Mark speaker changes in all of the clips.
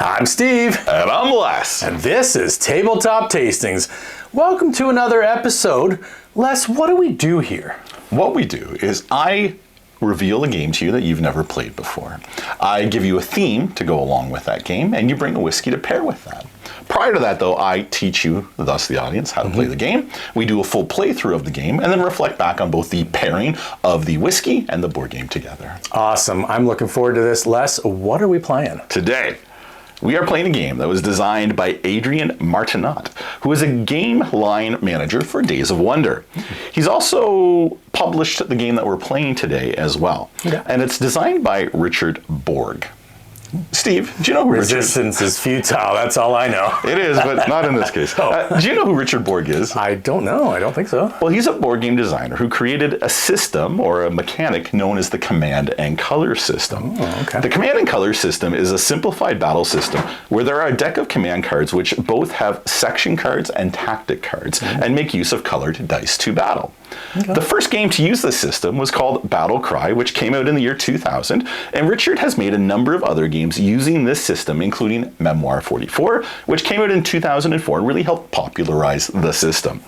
Speaker 1: I'm Steve.
Speaker 2: And I'm Les.
Speaker 1: And this is Tabletop Tastings. Welcome to another episode. Les, what do we do here?
Speaker 2: What we do is I reveal a game to you that you've never played before. I give you a theme to go along with that game, and you bring a whiskey to pair with that. Prior to that, though, I teach you, thus the audience, how to play the game. We do a full playthrough of the game, and then reflect back on both the pairing of the whiskey and the board game together.
Speaker 1: Awesome. I'm looking forward to this. Les, what are we playing?
Speaker 2: Today, we are playing a game that was designed by Adrien Martinot, who is a game line manager for Days of Wonder. He's also published the game that we're playing today as well.
Speaker 1: Okay.
Speaker 2: And it's designed by Richard Borg. Steve, do you know who
Speaker 1: Resistance is futile, that's all I know.
Speaker 2: It is, but not in this case. Do you know who Richard Borg is?
Speaker 1: I don't know. I don't think so.
Speaker 2: Well, he's a board game designer who created a system or a mechanic known as the Command and Color system.
Speaker 1: Oh, okay.
Speaker 2: The Command and Color system is a simplified battle system where there are a deck of command cards which both have section cards and tactic cards and make use of colored dice to battle. Okay. The first game to use this system was called Battle Cry, which came out in the year 2000, and Richard has made a number of other games using this system, including Memoir 44, which came out in 2004 and really helped popularize the system.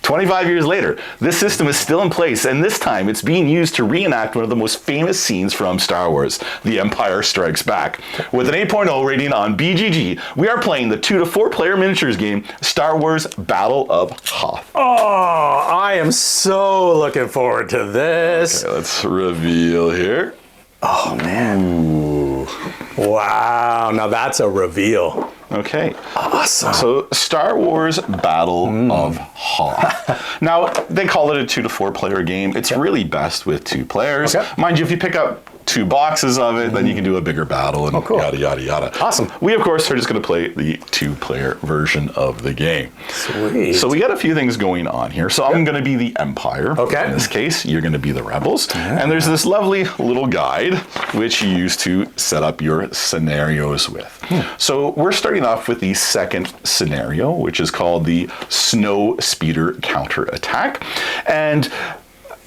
Speaker 2: 25 years later, this system is still in place, and this time it's being used to reenact one of the most famous scenes from Star Wars, The Empire Strikes Back. With an 8.0 rating on BGG, we are playing the 2 to 4 player miniatures game, Star Wars Battle of Hoth.
Speaker 1: Oh, I am so looking forward to this.
Speaker 2: Okay, let's reveal here.
Speaker 1: Oh, man.
Speaker 2: Ooh.
Speaker 1: Wow, now that's a reveal.
Speaker 2: Okay.
Speaker 1: Awesome.
Speaker 2: So, Star Wars Battle of Hoth. Now, they call it a 2 to 4 player game. It's really best with 2 players.
Speaker 1: Okay.
Speaker 2: Mind you, if you pick up 2 boxes of it, then you can do a bigger battle and yada, yada, yada.
Speaker 1: Awesome.
Speaker 2: We, of course, are just going to play the 2-player version of the game.
Speaker 1: Sweet.
Speaker 2: So we got a few things going on here. So I'm going to be the Empire.
Speaker 1: Okay.
Speaker 2: In this case, you're going to be the Rebels. Yeah. And there's this lovely little guide which you use to set up your scenarios with. So we're starting off with the second scenario, which is called the Snow Speeder Counterattack. And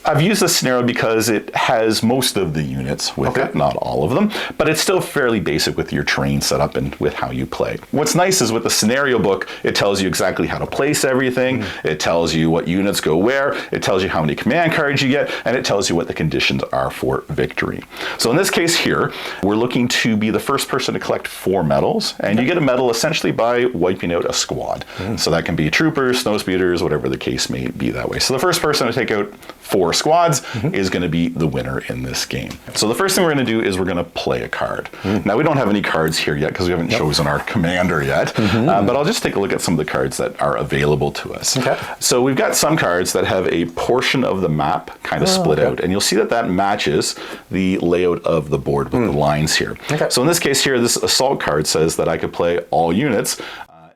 Speaker 2: I've used this scenario because it has most of the units with it, not all of them, but it's still fairly basic with your terrain setup and with how you play. What's nice is with the scenario book, it tells you exactly how to place everything, it tells you what units go where, it tells you how many command cards you get, and it tells you what the conditions are for victory. So in this case here, we're looking to be the first person to collect 4 medals, and you get a medal essentially by wiping out a squad. So that can be troopers, snow speeders, whatever the case may be that way. So the first person to take out 4 squads is going to be the winner in this game. So the first thing we're going to do is we're going to play a card. Now we don't have any cards here yet because we haven't chosen our commander yet, but I'll just take a look at some of the cards that are available to us. Okay. So we've got some cards that have a portion of the map kind of split out, and you'll see that that matches the layout of the board with the lines here. Okay. So in this case here, this assault card says that I could play all units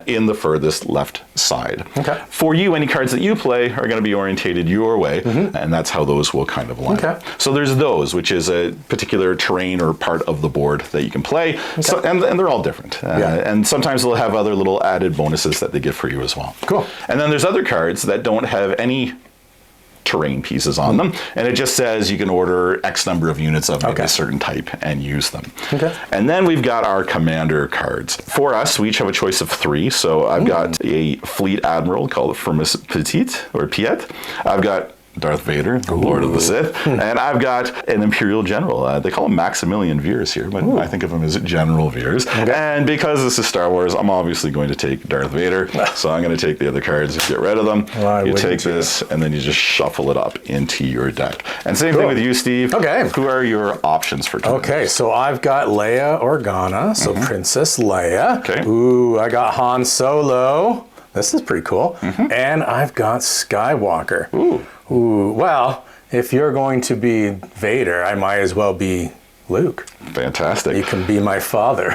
Speaker 2: in the furthest left side. Okay. For you, any cards that you play are going to be orientated your way, and that's how those will kind of line up. So there's those, which is a particular terrain or part of the board that you can play, so, and they're all different. And sometimes they'll have other little added bonuses that they give for you as well. Cool. And then there's other cards that don't have any terrain pieces on them, and it just says you can order X number of units of a certain type and use them. And then we've got our commander cards. For us, we each have a choice of 3. So I've got a fleet admiral called Firmus Petit or Piet. I've got Darth Vader, the Lord of the Sith, and I've got an Imperial General. They call him Maximilian Veers here, but I think of him as General Veers. And because this is Star Wars, I'm obviously going to take Darth Vader, so I'm going to take the other cards, get rid of them. You take this, and then you just shuffle it up into your deck. And same thing with you, Steve. Okay. Who are your options for tonight? Okay, so I've got Leia Organa, so Princess Leia. Okay. Ooh, I got Han Solo. This is pretty cool. And I've got Skywalker. Ooh, well, if you're going to be Vader, I might as well be Luke. Fantastic. You can be my father.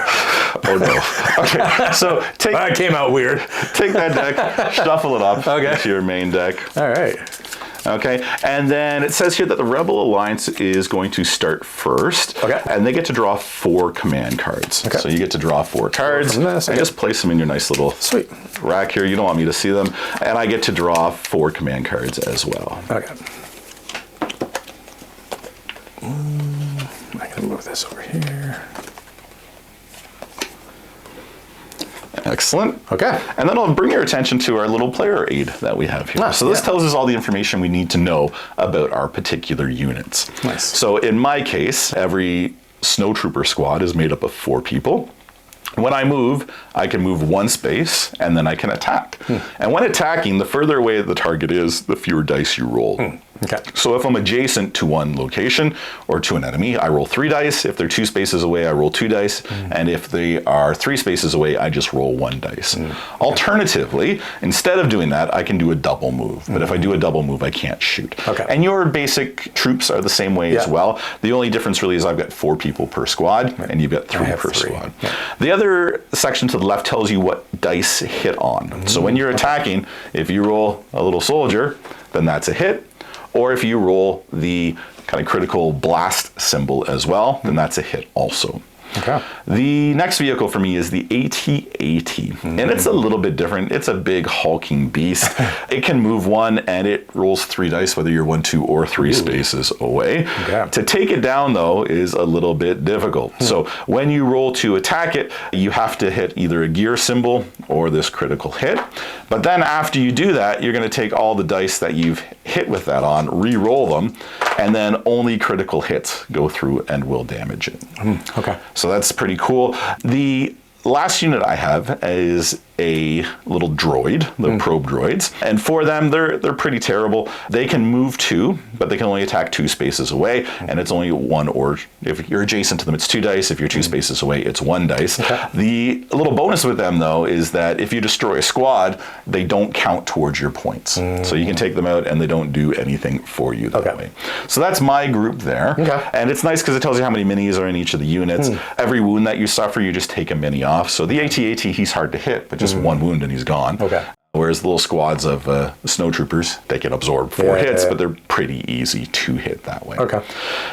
Speaker 2: Oh no. Okay, so take... That came out weird. Take that deck, shuffle it up into your main deck. All right. Okay, and then it says here that the Rebel Alliance is going to start first. Okay. And they get to draw 4 command cards. Okay. So you get to draw 4 cards and just place them in your nice little rack here. You don't want me to see them. And I get to draw 4 command cards as well. Okay. I can move this over here. Excellent.
Speaker 1: Okay.
Speaker 2: And then I'll bring your attention to our little player aid that we have here. So this tells us all the information we need to know about our particular units.
Speaker 1: Nice.
Speaker 2: So in my case, every snowtrooper squad is made up of 4 people. When I move, I can move 1 space, and then I can attack. And when attacking, the further away the target is, the fewer dice you roll.
Speaker 1: Okay.
Speaker 2: So if I'm adjacent to one location or to an enemy, I roll 3 dice. If they're 2 spaces away, I roll 2 dice. And if they are 3 spaces away, I just roll 1 dice. Alternatively, instead of doing that, I can do a double move. But if I do a double move, I can't shoot.
Speaker 1: Okay.
Speaker 2: And your basic troops are the same way as well. The only difference really is I've got 4 people per squad, and you've got 3 per squad. The other section to the left tells you what dice hit on. So when you're attacking, if you roll a little soldier, then that's a hit. Or if you roll the kind of critical blast symbol as well, then that's a hit also.
Speaker 1: Okay.
Speaker 2: The next vehicle for me is the AT-AT, and it's a little bit different. It's a big hulking beast. It can move 1, and it rolls 3 dice, whether you're 1, 2, or 3 spaces away.
Speaker 1: Okay.
Speaker 2: To take it down, though, is a little bit difficult. So when you roll to attack it, you have to hit either a gear symbol or this critical hit. But then after you do that, you're going to take all the dice that you've hit with that on, re-roll them, and then only critical hits go through and will damage it.
Speaker 1: Okay.
Speaker 2: So that's pretty cool. The last unit I have is a little droid, the probe droids. And for them, they're pretty terrible. They can move 2, but they can only attack 2 spaces away. And it's only 1, or if you're adjacent to them, it's 2 dice. If you're 2 spaces away, it's 1 dice.
Speaker 1: Okay.
Speaker 2: The little bonus with them, though, is that if you destroy a squad, they don't count towards your points. So you can take them out, and they don't do anything for you that way. So that's my group there.
Speaker 1: Okay.
Speaker 2: And it's nice because it tells you how many minis are in each of the units. Every wound that you suffer, you just take a mini off. So the AT-AT, he's hard to hit, but just 1 wound and he's gone.
Speaker 1: Okay.
Speaker 2: Whereas the little squads of snowtroopers, they can absorb 4 hits, but they're pretty easy to hit that way.
Speaker 1: Okay.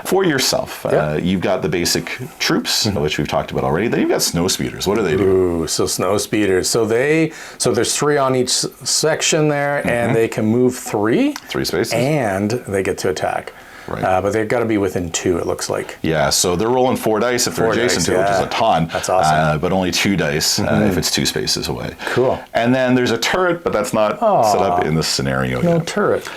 Speaker 2: For yourself, you've got the basic troops, which we've talked about already. Then you've got snow speeders. What do they do?
Speaker 1: Ooh, so snow speeders. So there's 3 on each section there, and they can move 3.
Speaker 2: 3 spaces.
Speaker 1: And they get to attack.
Speaker 2: Right.
Speaker 1: But they've got to be within 2, it looks like.
Speaker 2: Yeah, so they're rolling 4 dice if they're adjacent to it, which is a ton.
Speaker 1: That's awesome.
Speaker 2: But only 2 dice if it's 2 spaces away.
Speaker 1: Cool.
Speaker 2: And then there's a turret, but that's not set up in this scenario
Speaker 1: No
Speaker 2: yet.
Speaker 1: turret.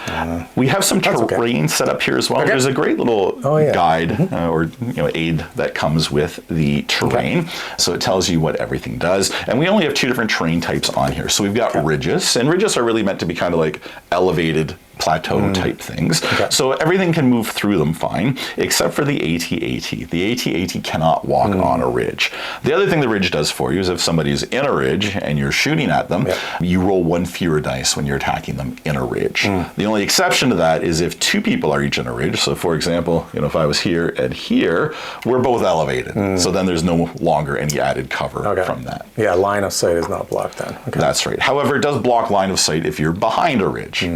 Speaker 2: We have some terrain set up here as well. There's a great little guide or aid that comes with the terrain. So it tells you what everything does. And we only have 2 different terrain types on here. So we've got ridges, and ridges are really meant to be kind of like elevated plateau type things. So everything can move through them fine, except for the AT-AT. The AT-AT cannot walk on a ridge. The other thing the ridge does for you is if somebody's in a ridge and you're shooting at them, you roll 1 fewer dice when you're attacking them in a ridge. The only exception to that is if 2 people are each in a ridge. So for example, if I was here and here, we're both elevated. So then there's no longer any added cover from that.
Speaker 1: Yeah, line of sight is not blocked then. Okay.
Speaker 2: That's right. However, it does block line of sight if you're behind a ridge.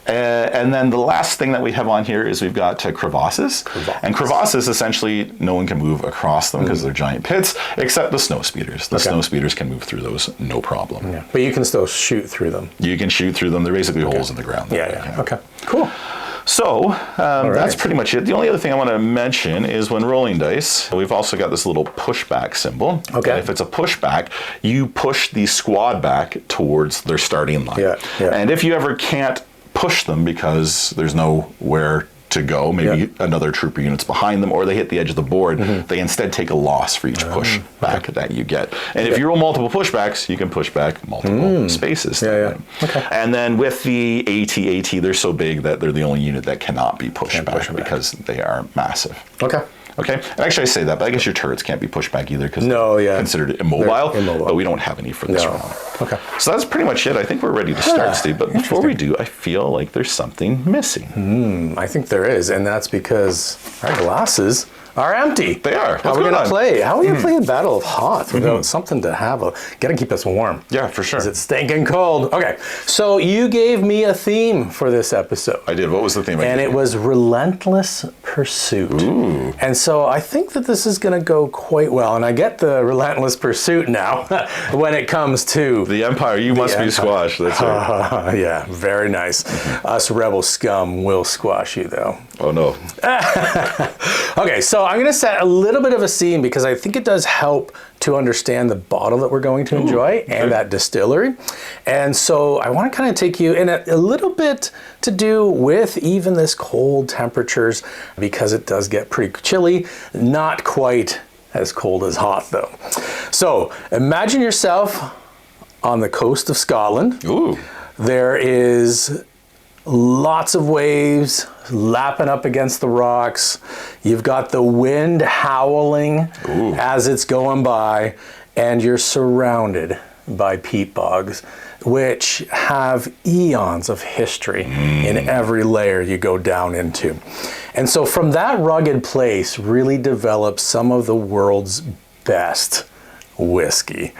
Speaker 2: And then the last thing that we have on here is we've got crevasses. And crevasses, essentially, no one can move across them because they're giant pits, except the snow speeders. The snow speeders can move through those, no problem.
Speaker 1: Yeah. But you can still shoot through them.
Speaker 2: You can shoot through them. They're basically holes in the ground.
Speaker 1: Okay, cool.
Speaker 2: So that's pretty much it. The only other thing I want to mention is when rolling dice, we've also got this little pushback symbol.
Speaker 1: Okay.
Speaker 2: And if it's a pushback, you push the squad back towards their starting line. And if you ever can't push them because there's nowhere to go, maybe another trooper unit's behind them, or they hit the edge of the board, they instead take a loss for each push back that you get. And if you roll multiple pushbacks, you can push back multiple spaces. And then with the AT-AT, they're so big that they're the only unit that cannot be pushed back because they are massive. Okay, and actually I say that, but I guess your turrets can't be pushed back either because they're considered immobile, but we don't have any for this round. So that's pretty much it. I think we're ready to start, Steve, but before we do, I feel like there's something missing.
Speaker 1: I think there is, and that's because our glasses are empty.
Speaker 2: They are.
Speaker 1: How are we going to play? How are we going to play a Battle of Hoth without something to have? Got to keep us warm.
Speaker 2: Yeah, for sure.
Speaker 1: Because it's stinking cold. Okay, so you gave me a theme for this episode.
Speaker 2: I did. What was the theme?
Speaker 1: And it was Relentless Pursuit.
Speaker 2: Ooh.
Speaker 1: And so I think that this is going to go quite well. And I get the Relentless Pursuit now when it comes to
Speaker 2: the Empire. You must be squashed. That's right.
Speaker 1: Yeah, very nice. Us rebel scum will squash you, though.
Speaker 2: Oh no.
Speaker 1: Okay, so I'm going to set a little bit of a scene because I think it does help to understand the bottle that we're going to enjoy and that distillery. And so I want to kind of take you in a little bit to do with even this cold temperatures because it does get pretty chilly, not quite as cold as Hoth though. So imagine yourself on the coast of Scotland.
Speaker 2: Ooh.
Speaker 1: There is lots of waves lapping up against the rocks. You've got the wind howling as it's going by, and you're surrounded by peat bogs, which have eons of history in every layer you go down into. And so from that rugged place really develops some of the world's best whiskey,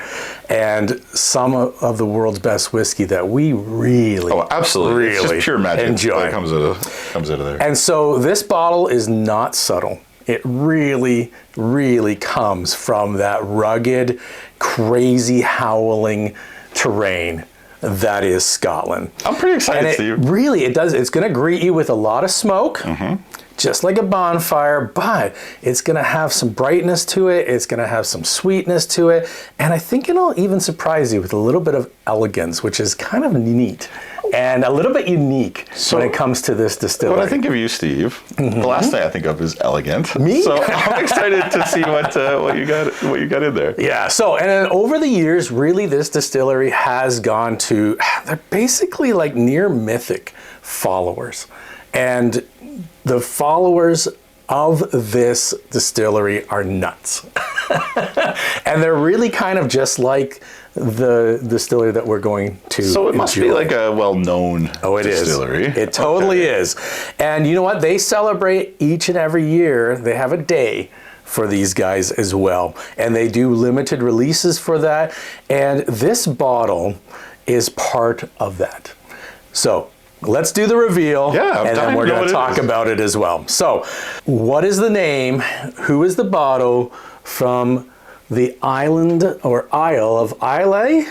Speaker 1: and some of the world's best whiskey that we really,
Speaker 2: absolutely,
Speaker 1: really
Speaker 2: it's just pure magic
Speaker 1: enjoy.
Speaker 2: That comes out of there.
Speaker 1: And so this bottle is not subtle. It really, really comes from that rugged, crazy, howling terrain that is Scotland.
Speaker 2: I'm pretty excited,
Speaker 1: and
Speaker 2: Steve.
Speaker 1: Really, it does. It's going to greet you with a lot of smoke. Just like a bonfire, but it's going to have some brightness to it. It's going to have some sweetness to it. And I think it'll even surprise you with a little bit of elegance, which is kind of neat and a little bit unique when it comes to this distillery.
Speaker 2: When I think of you, Steve, the last thing I think of is elegant.
Speaker 1: Me?
Speaker 2: So I'm excited to see what you got in there.
Speaker 1: Yeah, so, and then over the years, really this distillery has gone to, they're basically like near mythic followers. And the followers of this distillery are nuts. And they're really kind of just like the distillery that we're going to
Speaker 2: So it must be like a well-known distillery.
Speaker 1: It totally is. And you know what? They celebrate each and every year. They have a day for these guys as well. And they do limited releases for that. And this bottle is part of that. So let's do the reveal, and then we're going to talk about it as well. So, what is the name? Who is the bottle from the island or Isle of Islay?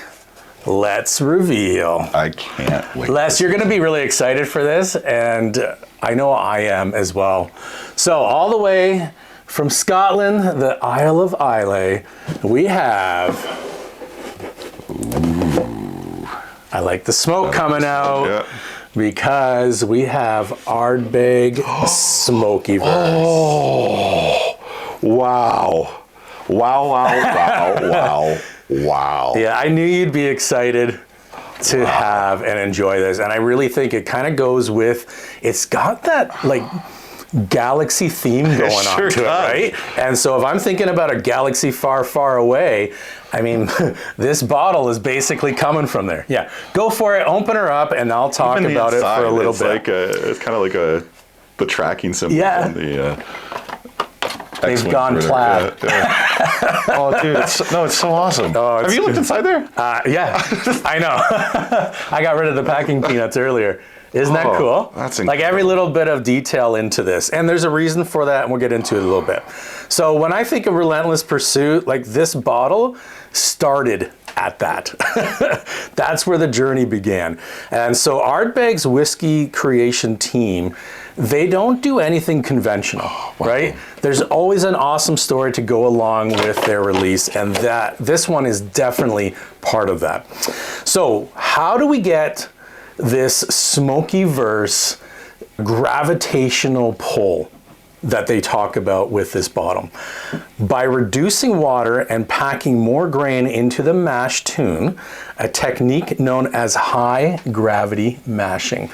Speaker 1: Let's reveal.
Speaker 2: I can't wait.
Speaker 1: Les, you're going to be really excited for this, and I know I am as well. So, all the way from Scotland, the Isle of Islay, we have... I like the smoke coming out.
Speaker 2: Yeah.
Speaker 1: Because we have Ardbeg Smokiverse.
Speaker 2: Oh, wow. Wow.
Speaker 1: Yeah, I knew you'd be excited to have and enjoy this. And I really think it kind of goes with, it's got that like galaxy theme going on to it, right? And so if I'm thinking about a galaxy far, far away, I mean, this bottle is basically coming from there. Yeah, go for it, open her up, and I'll talk about it for a little bit.
Speaker 2: It's kind of like the tracking symbol on the
Speaker 1: They've gone plaid.
Speaker 2: Oh, dude, it's so awesome.
Speaker 1: Oh,
Speaker 2: have you looked inside there?
Speaker 1: Yeah, I know. I got rid of the packing peanuts earlier. Isn't that cool?
Speaker 2: That's
Speaker 1: like every little bit of detail into this. And there's a reason for that, and we'll get into it a little bit. So when I think of Relentless Pursuit, like this bottle started at that. That's where the journey began. And so Ardbeg's whiskey creation team, they don't do anything conventional, right? There's always an awesome story to go along with their release, and this one is definitely part of that. So how do we get this Smokiverse gravitational pull that they talk about with this bottle? By reducing water and packing more grain into the mash tun, a technique known as high gravity mashing.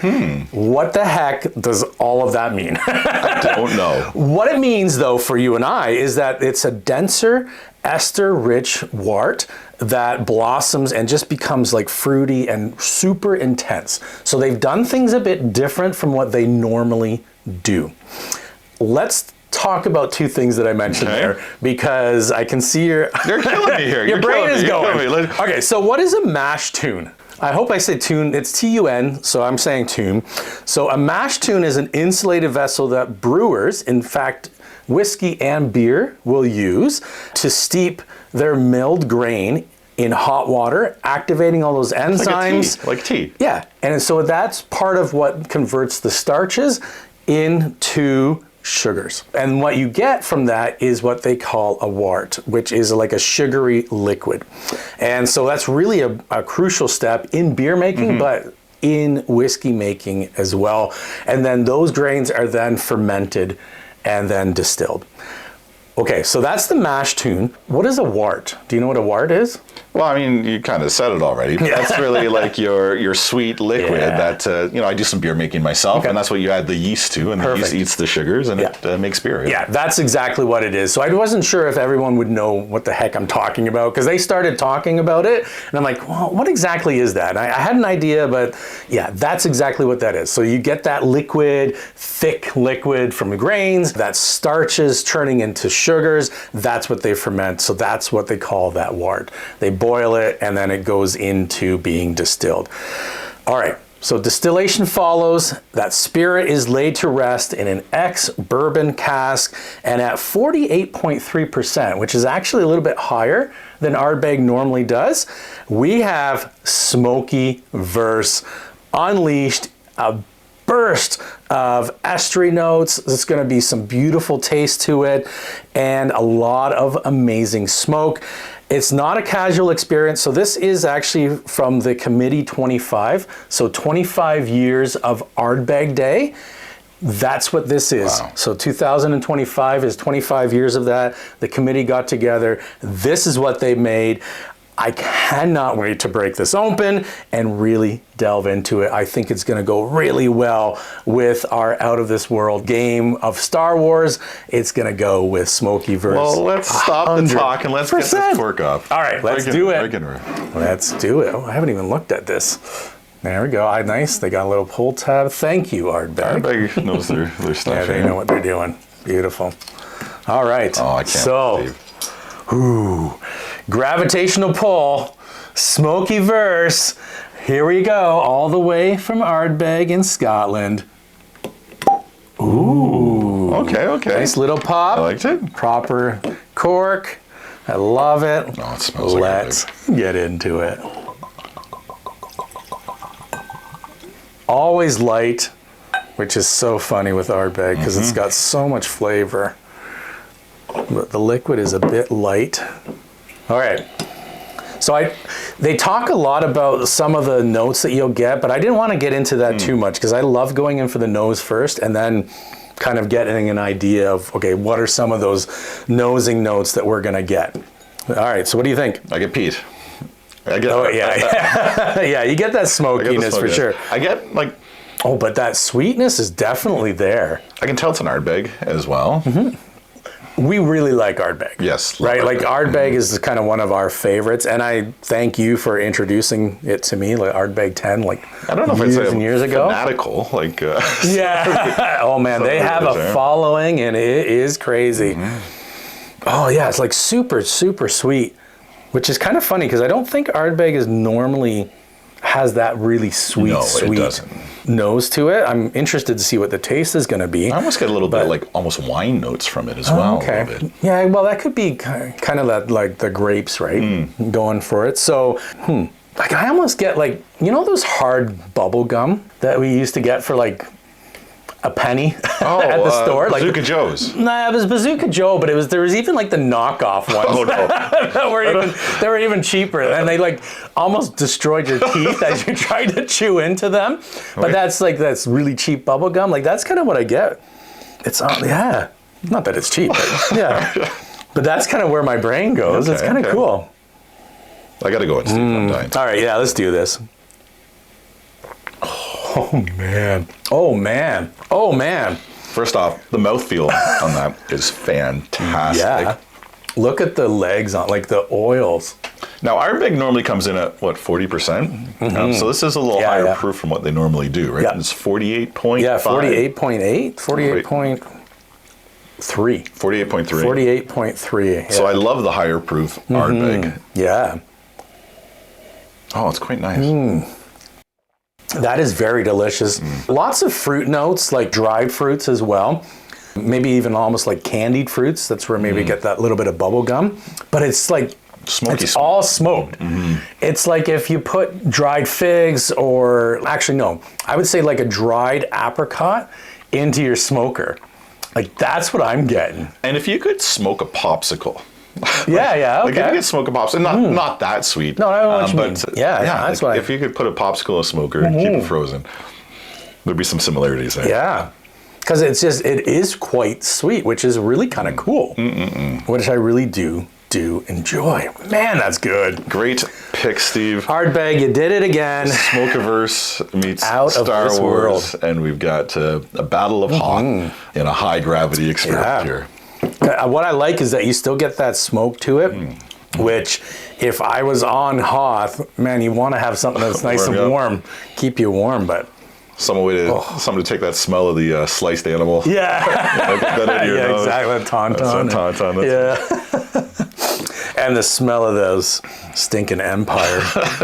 Speaker 1: What the heck does all of that mean?
Speaker 2: I don't know.
Speaker 1: What it means though for you and I is that it's a denser, ester-rich wort that blossoms and just becomes like fruity and super intense. So they've done things a bit different from what they normally do. Let's talk about two things that I mentioned there, because I can see you're
Speaker 2: killing me here.
Speaker 1: Your brain is going. Okay, so what is a mash tun? I hope I say tun. It's T-U-N, so I'm saying tun. So a mash tun is an insulated vessel that brewers, in fact, whiskey and beer, will use to steep their milled grain in hot water, activating all those enzymes.
Speaker 2: Like tea.
Speaker 1: Yeah, and so that's part of what converts the starches into sugars. And what you get from that is what they call a wort, which is like a sugary liquid. And so that's really a crucial step in beer making, but in whiskey making as well. And then those grains are then fermented and then distilled. Okay, so that's the mash tune. What is a wort? Do you know what a wort is?
Speaker 2: Well, I mean, you kind of said it already. But that's really like your sweet liquid that, I do some beer making myself, and that's what you add the yeast to, and the yeast eats the sugars, and it makes beer.
Speaker 1: Yeah, that's exactly what it is. So I wasn't sure if everyone would know what the heck I'm talking about, because they started talking about it, and I'm like, well, what exactly is that? And I had an idea, but yeah, that's exactly what that is. So you get that liquid, thick liquid from the grains, that starches turning into sugars, that's what they ferment, so that's what they call that wort. They boil it, and then it goes into being distilled. All right, so distillation follows. That spirit is laid to rest in an ex-bourbon cask, and at 48.3%, which is actually a little bit higher than Ardbeg normally does, we have Smokiverse unleashed, a burst of estery notes. There's going to be some beautiful taste to it and a lot of amazing smoke. It's not a casual experience. So this is actually from the Committee 25. So 25 years of Ardbeg Day. That's what this is.
Speaker 2: Wow.
Speaker 1: So 2025 is 25 years of that. The committee got together. This is what they made. I cannot wait to break this open and really delve into it. I think it's going to go really well with our Out of This World game of Star Wars. It's going to go with Smokiverse.
Speaker 2: Well, let's stop the talk and let's get this cork up.
Speaker 1: All right, let's do it. Let's do it. Oh, I haven't even looked at this. There we go. Nice. They got a little pull tab. Thank you, Ardbeg.
Speaker 2: Ardbeg knows their stuff.
Speaker 1: Yeah, they know what they're doing. Beautiful. All right.
Speaker 2: Oh, I can't believe.
Speaker 1: Gravitational pull, Smokiverse. Here we go, all the way from Ardbeg in Scotland. Ooh.
Speaker 2: Okay.
Speaker 1: Nice little pop.
Speaker 2: I liked it.
Speaker 1: Proper cork. I love it.
Speaker 2: Oh, it smells
Speaker 1: Let's get into it. Always light, which is so funny with Ardbeg because it's got so much flavor. But the liquid is a bit light. All right. So they talk a lot about some of the notes that you'll get, but I didn't want to get into that too much because I love going in for the nose first and then kind of getting an idea of, okay, what are some of those nosing notes that we're going to get? All right. So what do you think?
Speaker 2: I get peat.
Speaker 1: Yeah, you get that smokiness for sure.
Speaker 2: I get
Speaker 1: but that sweetness is definitely there.
Speaker 2: I can tell it's an Ardbeg as well.
Speaker 1: We really like Ardbeg.
Speaker 2: Yes.
Speaker 1: Right? Like Ardbeg is kind of one of our favorites, and I thank you for introducing it to me, like Ardbeg 10,
Speaker 2: I don't know if
Speaker 1: years
Speaker 2: it's
Speaker 1: and years ago.
Speaker 2: fanatical,
Speaker 1: Yeah. Oh man, they have a following, and it is crazy. Oh yeah, it's like super, super sweet, which is kind of funny because I don't think Ardbeg is normally has that really sweet nose to it. I'm interested to see what the taste is going to be.
Speaker 2: I almost get a little bit like almost wine notes from it as well.
Speaker 1: Okay.
Speaker 2: A little bit.
Speaker 1: Yeah, well, that could be kind of that, like the grapes, right? Going for it. So, like I almost get like, those hard bubble gum that we used to get for like a penny at the store,
Speaker 2: Bazooka Joe's.
Speaker 1: Nah, it was Bazooka Joe, but there was even like the knockoff ones.
Speaker 2: Oh no,
Speaker 1: that were even cheaper, and they like almost destroyed your teeth as you tried to chew into them. But that's really cheap bubble gum. Like that's kind of what I get. It's not that it's cheap, but but that's kind of where my brain goes. It's kind of cool.
Speaker 2: I gotta go and see one time.
Speaker 1: All right, yeah, let's do this. Oh man.
Speaker 2: First off, the mouthfeel on that is fantastic.
Speaker 1: Yeah. Look at the legs on, like the oils.
Speaker 2: Now, Ardbeg normally comes in at, 40%? So this is a little higher proof from what they normally do, right?
Speaker 1: Yeah.
Speaker 2: It's 48.5.
Speaker 1: Yeah, 48.8, 48.3.
Speaker 2: 48.3.
Speaker 1: 48.3. Yeah.
Speaker 2: So I love the higher proof Ardbeg.
Speaker 1: Yeah.
Speaker 2: Oh, it's quite nice.
Speaker 1: That is very delicious. Lots of fruit notes, like dried fruits as well. Maybe even almost like candied fruits. That's where maybe get that little bit of bubble gum. But it's like, it's all smoked. It's like if you put dried figs or, actually no, I would say like a dried apricot into your smoker. Like, that's what I'm getting.
Speaker 2: And if you could smoke a popsicle.
Speaker 1: Yeah, okay.
Speaker 2: Like if you could smoke a popsicle, not that sweet.
Speaker 1: No, I know what you mean. Yeah, that's
Speaker 2: like
Speaker 1: why.
Speaker 2: if you could put a popsicle in a smoker and keep it frozen, there'd be some similarities there.
Speaker 1: Yeah. Because it is quite sweet, which is really kind of cool. Which I really do enjoy. Man, that's good.
Speaker 2: Great pick, Steve.
Speaker 1: Ardbeg, you did it again.
Speaker 2: Smokiverse meets
Speaker 1: Out of
Speaker 2: Star
Speaker 1: this
Speaker 2: Wars,
Speaker 1: world.
Speaker 2: and we've got a battle of Hoth in a high gravity experiment here.
Speaker 1: What I like is that you still get that smoke to it, which if I was on Hoth, man, you want to have something that's nice and warm, keep you warm, but...
Speaker 2: Someone to take that smell of the sliced animal.
Speaker 1: Yeah.
Speaker 2: Get that in your nose.
Speaker 1: Exactly. Tauntaun. And the smell of those stinking Empire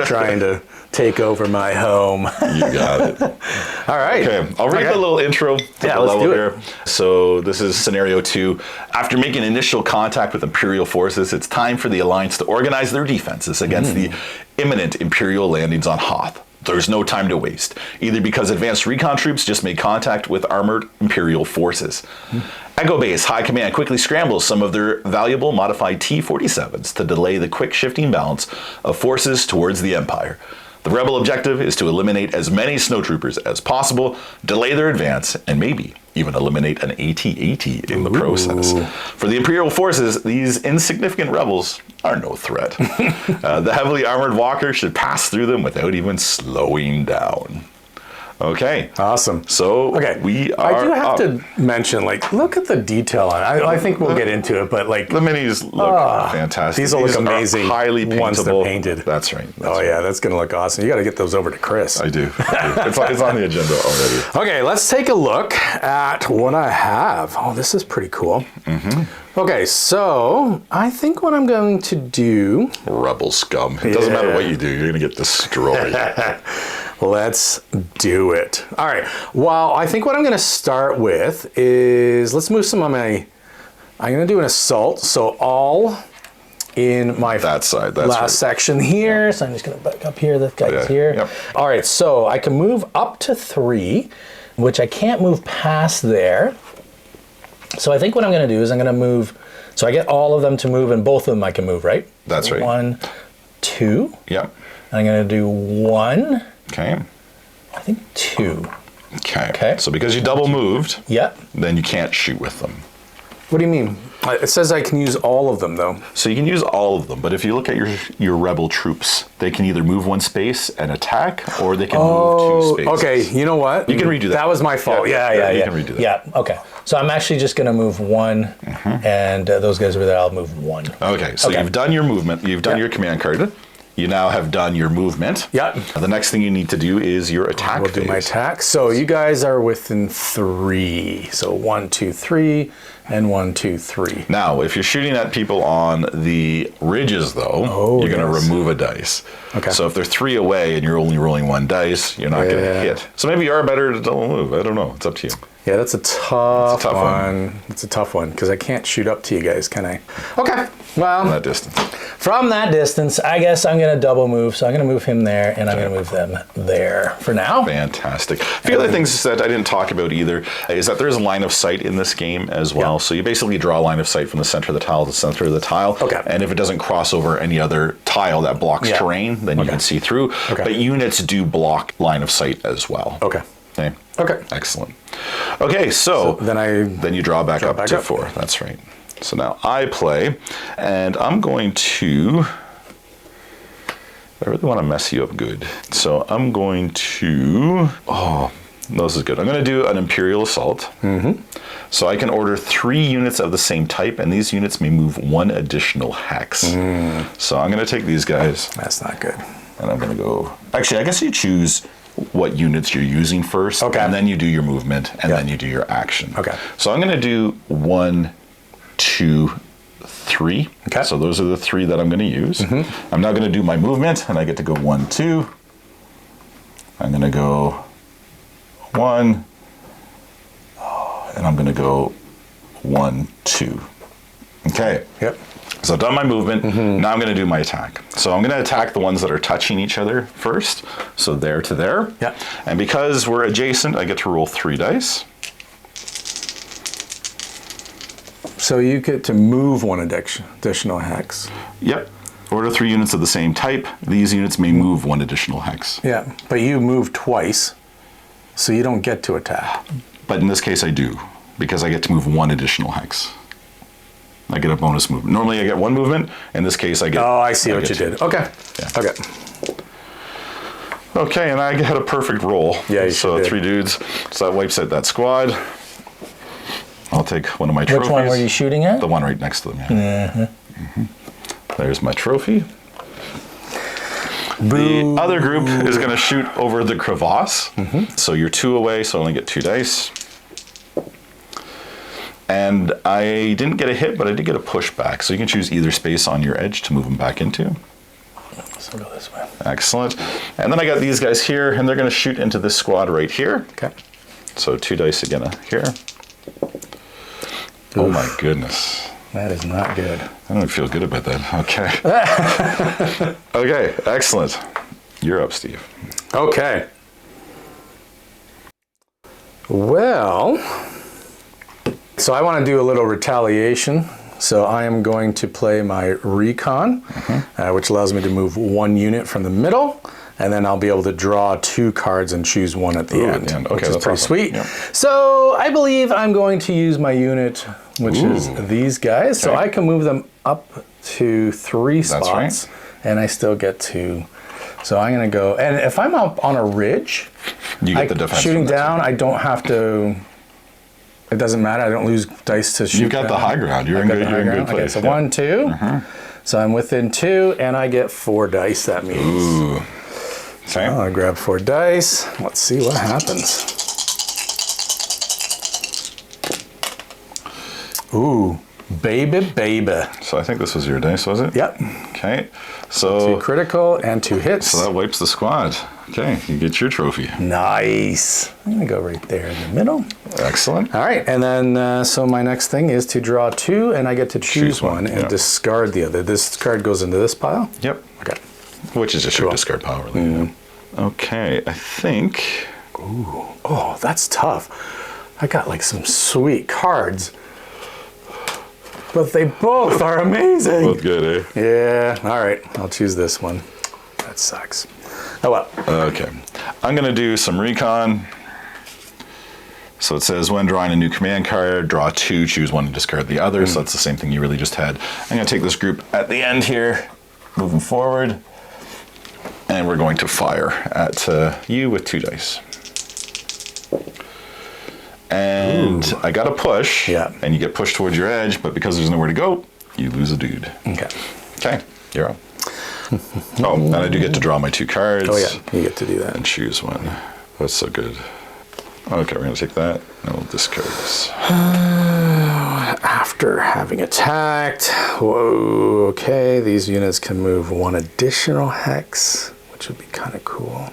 Speaker 1: trying to take over my home.
Speaker 2: You got it.
Speaker 1: All right.
Speaker 2: Okay, I'll read the little intro to the
Speaker 1: let's
Speaker 2: level
Speaker 1: do it.
Speaker 2: here. So this is scenario 2. After making initial contact with Imperial forces, it's time for the Alliance to organize their defenses against the imminent Imperial landings on Hoth. There's no time to waste, either because advanced recon troops just made contact with armored Imperial forces. Echo Base High Command quickly scrambles some of their valuable modified T-47s to delay the quick shifting balance of forces towards the Empire. The rebel objective is to eliminate as many snowtroopers as possible, delay their advance, and maybe even eliminate an AT-AT in the process. For the Imperial forces, these insignificant rebels are no threat. The heavily armored walker should pass through them without even slowing down. Okay.
Speaker 1: Awesome.
Speaker 2: So we are
Speaker 1: I do have
Speaker 2: up.
Speaker 1: to mention, like, look at the detail on it. I think we'll get into it, but like...
Speaker 2: The minis look fantastic.
Speaker 1: These will look amazing
Speaker 2: are highly paintable.
Speaker 1: once they're painted.
Speaker 2: That's right.
Speaker 1: Yeah, that's going to look awesome. You got to get those over to Chris.
Speaker 2: I do. It's on the agenda already.
Speaker 1: Okay, let's take a look at what I have. Oh, this is pretty cool. Okay, so I think what I'm going to do...
Speaker 2: Rebel scum. It doesn't matter what you do. You're going to get destroyed.
Speaker 1: Let's do it. All right. Well, I think what I'm going to start with is, let's move some of my... I'm going to do an assault. So all in my
Speaker 2: that side, that's
Speaker 1: last section here. So I'm just going to back up here. That guy's here.
Speaker 2: Yep.
Speaker 1: All right. So I can move up to 3, which I can't move past there. So I think what I'm going to do is I'm going to move... So I get all of them to move, and both of them I can move, right?
Speaker 2: That's right.
Speaker 1: 1, 2.
Speaker 2: Yep.
Speaker 1: I'm going to do 1.
Speaker 2: Okay.
Speaker 1: I think 2.
Speaker 2: Okay. So because you double moved, then you can't shoot with them.
Speaker 1: What do you mean? It says I can use all of them, though.
Speaker 2: So you can use all of them, but if you look at your rebel troops, they can either move 1 space and attack, or they can move 2 spaces.
Speaker 1: Okay. You know what?
Speaker 2: You can redo that.
Speaker 1: That was my fault. Yeah.
Speaker 2: You can redo that.
Speaker 1: Yeah. Okay. So I'm actually just going to move 1, and those guys over there, I'll move 1.
Speaker 2: Okay. So you've done your movement. You've done your command card. You now have done your movement.
Speaker 1: Yep.
Speaker 2: The next thing you need to do is your attack phase.
Speaker 1: We'll do my attack. So you guys are within 3. So 1, 2, 3, and 1, 2, 3.
Speaker 2: Now, if you're shooting at people on the ridges, though, you're going to remove a dice.
Speaker 1: Okay.
Speaker 2: So if they're 3 away and you're only rolling 1 dice, you're not going to hit. So maybe you are better to double move. I don't know. It's up to you.
Speaker 1: Yeah, that's a tough one. It's a tough one because I can't shoot up to you guys, can I? Okay. Well,
Speaker 2: From that distance.
Speaker 1: From that distance, I guess I'm going to double move. So I'm going to move him there, and I'm going to move them there for now.
Speaker 2: Fantastic. A few other things that I didn't talk about either is that there's a line of sight in this game as well. So you basically draw a line of sight from the center of the tile to the center of the tile.
Speaker 1: Okay.
Speaker 2: And if it doesn't cross over any other tile that blocks terrain, then you can see through.
Speaker 1: Okay.
Speaker 2: But units do block line of sight as well.
Speaker 1: Okay.
Speaker 2: Okay. Excellent. Okay, so then you draw back up to 4. That's right. So now I play, and I'm going to... I really want to mess you up good. So I'm going to... Oh, no, this is good. I'm going to do an Imperial Assault. So I can order 3 units of the same type, and these units may move 1 additional hex. So I'm going to take these guys.
Speaker 1: That's not good.
Speaker 2: And I'm going to go... Actually, I guess you choose what units you're using first, and then you do your movement, and then you do your action. Okay. So I'm going to do 1, 2, 3. Okay. So those are the 3 that I'm going to use. I'm now going to do my movement, and I get to go 1, 2. I'm going to go 1, and I'm going to go 1, 2. Okay.
Speaker 1: Yep.
Speaker 2: So I've done my movement. Now I'm going to do my attack. So I'm going to attack the ones that are touching each other first. So there to there.
Speaker 1: Yep.
Speaker 2: And because we're adjacent, I get to roll 3 dice.
Speaker 1: So you get to move one additional hex.
Speaker 2: Yep. Order 3 units of the same type. These units may move 1 additional hex.
Speaker 1: Yeah, but you move twice, so you don't get to attack.
Speaker 2: But in this case I do, because I get to move 1 additional hex. I get a bonus movement. Normally I get 1 movement. In this case I get...
Speaker 1: Oh, I see what you did. Okay.
Speaker 2: Yeah.
Speaker 1: Okay.
Speaker 2: Okay, and I had a perfect roll.
Speaker 1: Yeah, you
Speaker 2: So
Speaker 1: sure did.
Speaker 2: 3 dudes. So that wipes out that squad. I'll take one of my trophies.
Speaker 3: Which one were you shooting at?
Speaker 2: The one right next to them. Yeah. There's my trophy. The other group is going to shoot over the crevasse. So you're 2 away, so I only get 2 dice. And I didn't get a hit, but I did get a pushback. So you can choose either space on your edge to move them back into.
Speaker 3: So go this way.
Speaker 2: Excellent. And then I got these guys here, and they're going to shoot into this squad right here.
Speaker 1: Okay.
Speaker 2: So 2 dice again here. Oh my goodness.
Speaker 1: That is not good.
Speaker 2: I don't feel good about that. Okay. Okay, excellent. You're up, Steve.
Speaker 1: Okay. Well, so I want to do a little retaliation. So I am going to play my recon, which allows me to move 1 unit from the middle, and then I'll be able to draw 2 cards and choose 1 at the end,
Speaker 2: Okay,
Speaker 1: which is
Speaker 2: that's
Speaker 1: pretty
Speaker 2: awesome.
Speaker 1: sweet.
Speaker 2: Yep.
Speaker 1: So I believe I'm going to use my unit, which is these guys. So
Speaker 2: Okay.
Speaker 1: I can move them up to 3
Speaker 2: That's
Speaker 1: spots,
Speaker 2: right.
Speaker 1: and I still get to. So I'm going to go, and if I'm up on a ridge,
Speaker 2: You get the defense.
Speaker 1: shooting
Speaker 2: from that,
Speaker 1: down,
Speaker 2: too.
Speaker 1: I don't have to. It doesn't matter. I don't lose dice to shoot.
Speaker 2: You've got the
Speaker 1: down.
Speaker 2: high ground. You're
Speaker 1: I've
Speaker 2: in
Speaker 1: got
Speaker 2: good.
Speaker 1: the
Speaker 2: You're in
Speaker 1: high
Speaker 2: good
Speaker 1: ground.
Speaker 2: place.
Speaker 1: Okay, so 1, 2. So I'm within 2, and I get 4 dice. That means.
Speaker 2: Ooh. Okay.
Speaker 1: I grab 4 dice. Let's see what happens. Ooh, baby.
Speaker 2: So I think this was your dice, was it?
Speaker 1: Yep.
Speaker 2: Okay.
Speaker 1: 2
Speaker 2: So
Speaker 1: critical and 2 hits.
Speaker 2: so that wipes the squad. Okay, you get your trophy.
Speaker 1: Nice. I'm gonna go right there in the middle.
Speaker 2: Excellent.
Speaker 1: All right, and then so my next thing is to draw 2, and I get to choose one and
Speaker 2: yeah.
Speaker 1: discard the other. This card goes into this pile.
Speaker 2: Yep.
Speaker 1: Okay.
Speaker 2: Which is just your discard power. Really. Okay, I think.
Speaker 1: Oh, that's tough. I got like some sweet cards, but they both are amazing.
Speaker 2: Both good, eh?
Speaker 1: Yeah. All right, I'll choose this one. That sucks. Oh well.
Speaker 2: Okay. I'm going to do some recon. So it says when drawing a new command card, draw 2, choose 1 and discard the other. So that's the same thing you really just had. I'm going to take this group at the end here, moving forward. And we're going to fire at you with 2 dice. And I got a push.
Speaker 1: Yeah.
Speaker 2: And you get pushed towards your edge, but because there's nowhere to go, you lose a dude.
Speaker 1: Okay.
Speaker 2: Okay, you're up. Oh, and I do get to draw my 2 cards.
Speaker 1: Oh yeah, you get to do that.
Speaker 2: And choose one. That's so good. Okay, we're going to take that, and we'll discard this.
Speaker 1: After having attacked, whoa, okay, these units can move 1 additional hex, which would be kind of cool.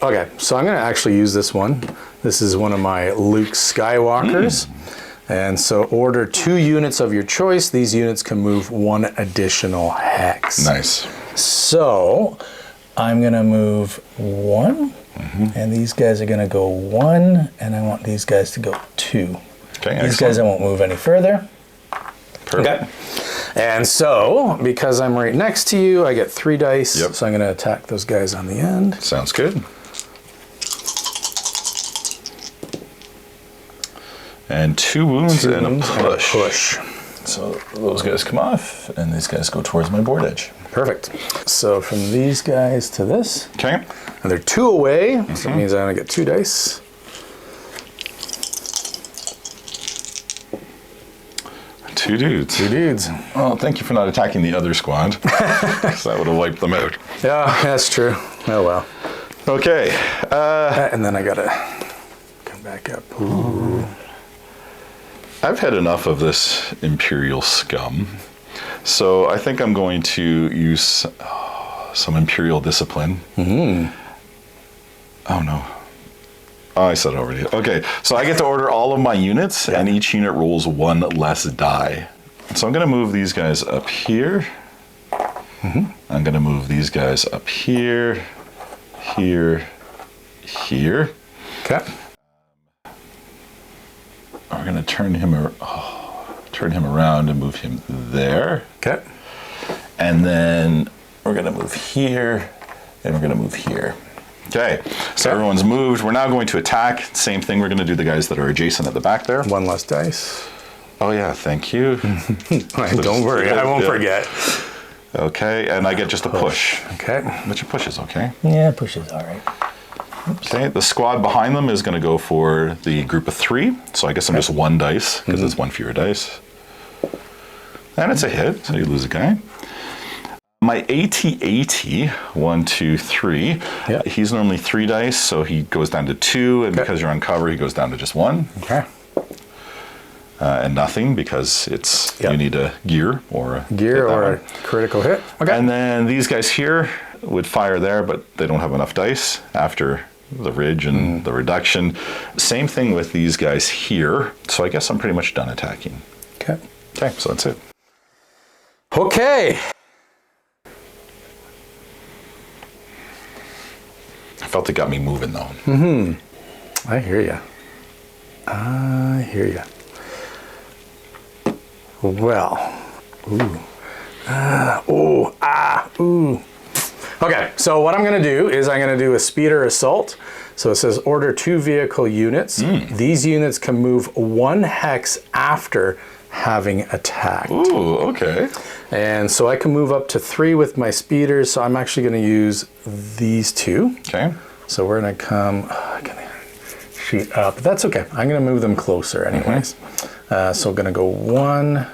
Speaker 1: Okay, so I'm going to actually use this one. This is one of my Luke Skywalkers. And so order 2 units of your choice. These units can move 1 additional hex.
Speaker 2: Nice.
Speaker 1: So I'm going to move 1. And these guys are going to go 1, and I want these guys to go 2.
Speaker 2: Okay,
Speaker 1: These guys I won't move any further.
Speaker 2: Perfect.
Speaker 1: Okay. And so, because I'm right next to you, I get 3 dice.
Speaker 2: Yep.
Speaker 1: So I'm going to attack those guys on the end.
Speaker 2: Sounds good. And 2 wounds, and a push. So those guys come off, and these guys go towards my board edge.
Speaker 1: Perfect. So from these guys to this,
Speaker 2: Okay.
Speaker 1: and they're 2 away, so it means I only get 2 dice.
Speaker 2: Two dudes.
Speaker 1: 2 dudes.
Speaker 2: Well, thank you for not attacking the other squad, because that would have wiped them out.
Speaker 1: Yeah, that's true. Oh well.
Speaker 2: Okay.
Speaker 1: And then I gotta come back up. Ooh.
Speaker 2: I've had enough of this Imperial scum, so I think I'm going to use some Imperial discipline. Oh no. Oh, I said it already. Okay, so I get to order all of my units, and each unit rolls 1 less die. So I'm going to move these guys up here. I'm going to move these guys up here, here.
Speaker 1: Okay.
Speaker 2: We're going to turn him around and move him there.
Speaker 1: Okay.
Speaker 2: And then we're going to move here, and we're going to move here. Okay, so everyone's moved. We're now going to attack. Same thing, we're going to do the guys that are adjacent at the back there.
Speaker 1: One less dice.
Speaker 2: Oh yeah, thank you.
Speaker 1: Don't worry, I won't forget.
Speaker 2: Okay, and I get just a push.
Speaker 1: Okay.
Speaker 2: Which push is okay.
Speaker 3: Yeah, push is all right.
Speaker 2: Okay, the squad behind them is going to go for the group of 3. So I guess I'm just 1 dice, because it's 1 fewer dice. And it's a hit, so you lose a guy. My AT-AT, 1, 2, 3, he's normally 3 dice, so he goes down to 2, and because you're on cover, he goes down to just 1.
Speaker 1: Okay.
Speaker 2: And nothing, because it's you need a gear or
Speaker 1: a critical hit. Okay.
Speaker 2: And then these guys here would fire there, but they don't have enough dice after the ridge and the reduction. Same thing with these guys here. So I guess I'm pretty much done attacking.
Speaker 1: Okay.
Speaker 2: Okay, so that's it.
Speaker 1: Okay.
Speaker 2: I felt it got me moving though.
Speaker 1: I hear you. I hear you. Well. Ooh. Ooh. Okay, so what I'm going to do is I'm going to do a speeder assault. So it says order 2 vehicle units. These units can move 1 hex after having attacked.
Speaker 2: Ooh, okay.
Speaker 1: And so I can move up to 3 with my speeders. So I'm actually going to use these 2.
Speaker 2: Okay.
Speaker 1: So we're going to come, shoot up. That's okay. I'm going to move them closer anyways. So I'm going to go 1,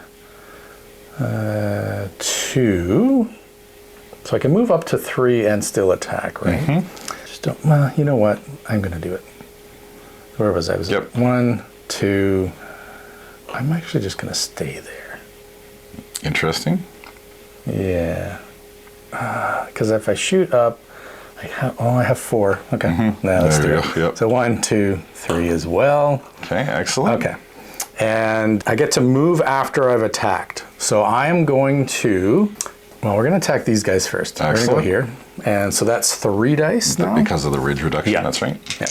Speaker 1: 2. So I can move up to 3 and still attack, right? Just don't, well, you know what? I'm going to do it. Where was I? Was it 1, 2. I'm actually just going to stay there.
Speaker 2: Interesting.
Speaker 1: Yeah. Because if I shoot up, I have 4. Okay. Now let's do it.
Speaker 2: Yep.
Speaker 1: So 1, 2, 3 as well.
Speaker 2: Okay, excellent.
Speaker 1: Okay. And I get to move after I've attacked. So I am going to, well, we're going to attack these guys first.
Speaker 2: Excellent.
Speaker 1: We're going to go here. And so that's 3 dice now.
Speaker 2: Because of the ridge reduction, that's right.
Speaker 1: Yeah.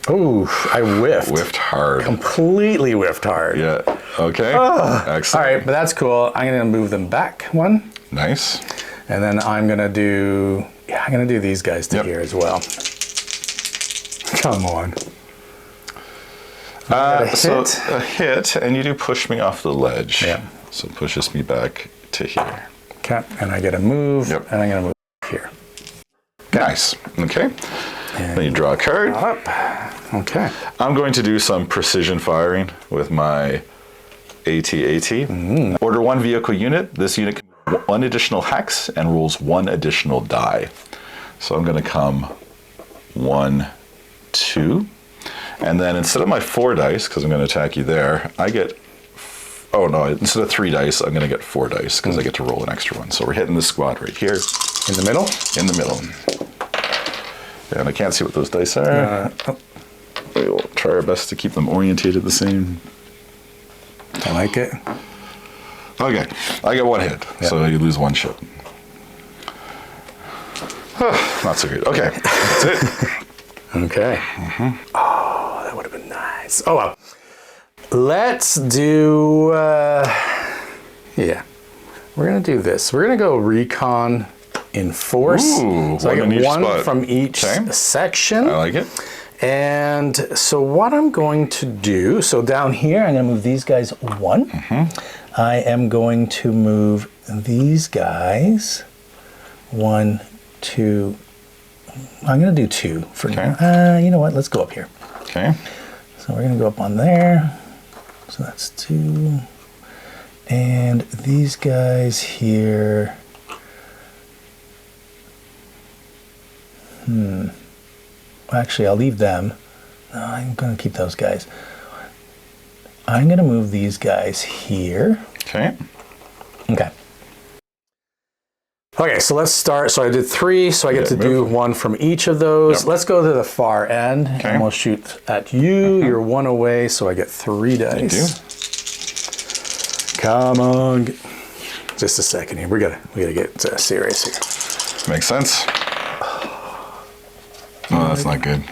Speaker 1: Oh, I whiffed.
Speaker 2: Whiffed hard.
Speaker 1: Completely whiffed hard.
Speaker 2: Yeah, okay. Excellent.
Speaker 1: All right, but that's cool. I'm going to move them back 1.
Speaker 2: Nice.
Speaker 1: And then I'm going to do, I'm going to do these guys to here as well. Come on.
Speaker 2: So a hit, and you do push me off the ledge.
Speaker 1: Yeah.
Speaker 2: So it pushes me back to here.
Speaker 1: Okay, and I get a move, and I'm going to move here.
Speaker 2: Nice. Okay. And then you draw a card.
Speaker 1: Up. Okay.
Speaker 2: I'm going to do some precision firing with my AT-AT. Order 1 vehicle unit. This unit can move 1 additional hex and rolls 1 additional die. So I'm going to come 1, 2. And then instead of my 4 dice, because I'm going to attack you there, I get, oh no, instead of 3 dice, I'm going to get 4 dice because I get to roll an extra one. So we're hitting this squad right here.
Speaker 1: In the middle?
Speaker 2: In the middle. And I can't see what those dice are. We will try our best to keep them orientated the same.
Speaker 1: I like it.
Speaker 2: Okay, I get 1 hit, so you lose 1 ship. Not so good. Okay, that's it.
Speaker 1: Okay. Oh, that would have been nice. Oh, well. Let's do, yeah. We're going to do this. We're going to go recon in force.
Speaker 2: Ooh,
Speaker 1: so I get 1
Speaker 2: spot.
Speaker 1: from each section.
Speaker 2: I like it.
Speaker 1: And so what I'm going to do, so down here, I'm going to move these guys 1. I am going to move these guys 1, 2. I'm going to do 2 for now. You know what? Let's go up here.
Speaker 2: Okay.
Speaker 1: So we're going to go up on there. So that's 2. And these guys here. Actually, I'll leave them. No, I'm going to keep those guys. I'm going to move these guys here.
Speaker 2: Okay.
Speaker 1: Okay. Okay, so let's start. So I did 3, so I get to do 1 from each of those. Let's go to the far end, and we'll shoot at you. You're 1 away, so I get 3 dice.
Speaker 2: Thank you.
Speaker 1: Come on. Just a second here. We gotta get serious here.
Speaker 2: Makes sense. Oh, that's not good.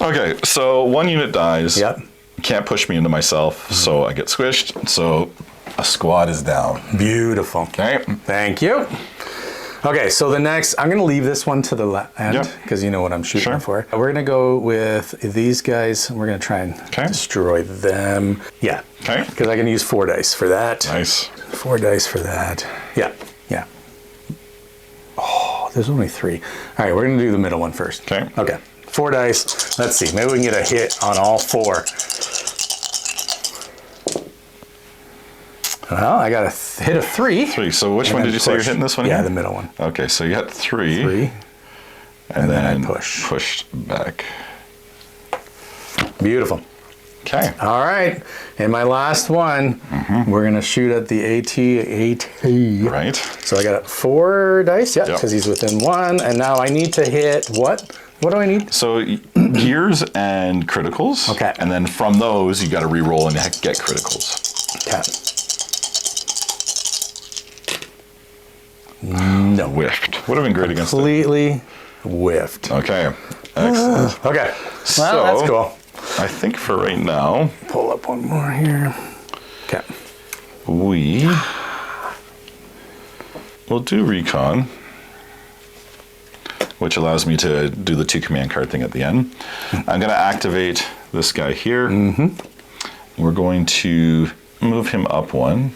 Speaker 2: Okay, so 1 unit dies.
Speaker 1: Yep.
Speaker 2: Can't push me into myself, so I get squished. So a squad is down.
Speaker 1: Beautiful.
Speaker 2: Okay.
Speaker 1: Thank you. Okay, so the next, I'm going to leave this one to the end because you know what I'm shooting for. We're going to go with these guys. And we're going to try and destroy them. Yeah.
Speaker 2: Okay.
Speaker 1: Because I can use 4 dice for that.
Speaker 2: Nice.
Speaker 1: 4 dice for that. Yeah. Yeah. Oh, there's only 3. All right, we're going to do the middle one first.
Speaker 2: Okay.
Speaker 1: Okay. 4 dice. Let's see. Maybe we can get a hit on all 4. Well, I got a hit of 3.
Speaker 2: 3. So which one did you say you're hitting this one?
Speaker 1: Yeah,
Speaker 2: again?
Speaker 1: the middle one.
Speaker 2: Okay, so you had 3.
Speaker 1: 3.
Speaker 2: And then
Speaker 1: I push.
Speaker 2: Pushed back.
Speaker 1: Beautiful.
Speaker 2: Okay.
Speaker 1: All right. And my last one, we're going to shoot at the AT.
Speaker 2: Right.
Speaker 1: So I got 4 dice, because he's within 1. And now I need to hit what? What do I need?
Speaker 2: So gears and criticals.
Speaker 1: Okay.
Speaker 2: And then from those, you got to re-roll and get criticals.
Speaker 1: Okay. No.
Speaker 2: Whiffed. Would have been great against it.
Speaker 1: Completely whiffed.
Speaker 2: Okay. Excellent.
Speaker 1: Okay.
Speaker 2: So,
Speaker 1: Well, that's cool.
Speaker 2: I think for right now,
Speaker 1: Pull up one more here. Okay.
Speaker 2: we will do recon, which allows me to do the 2 command card thing at the end. I'm going to activate this guy here. We're going to move him up 1.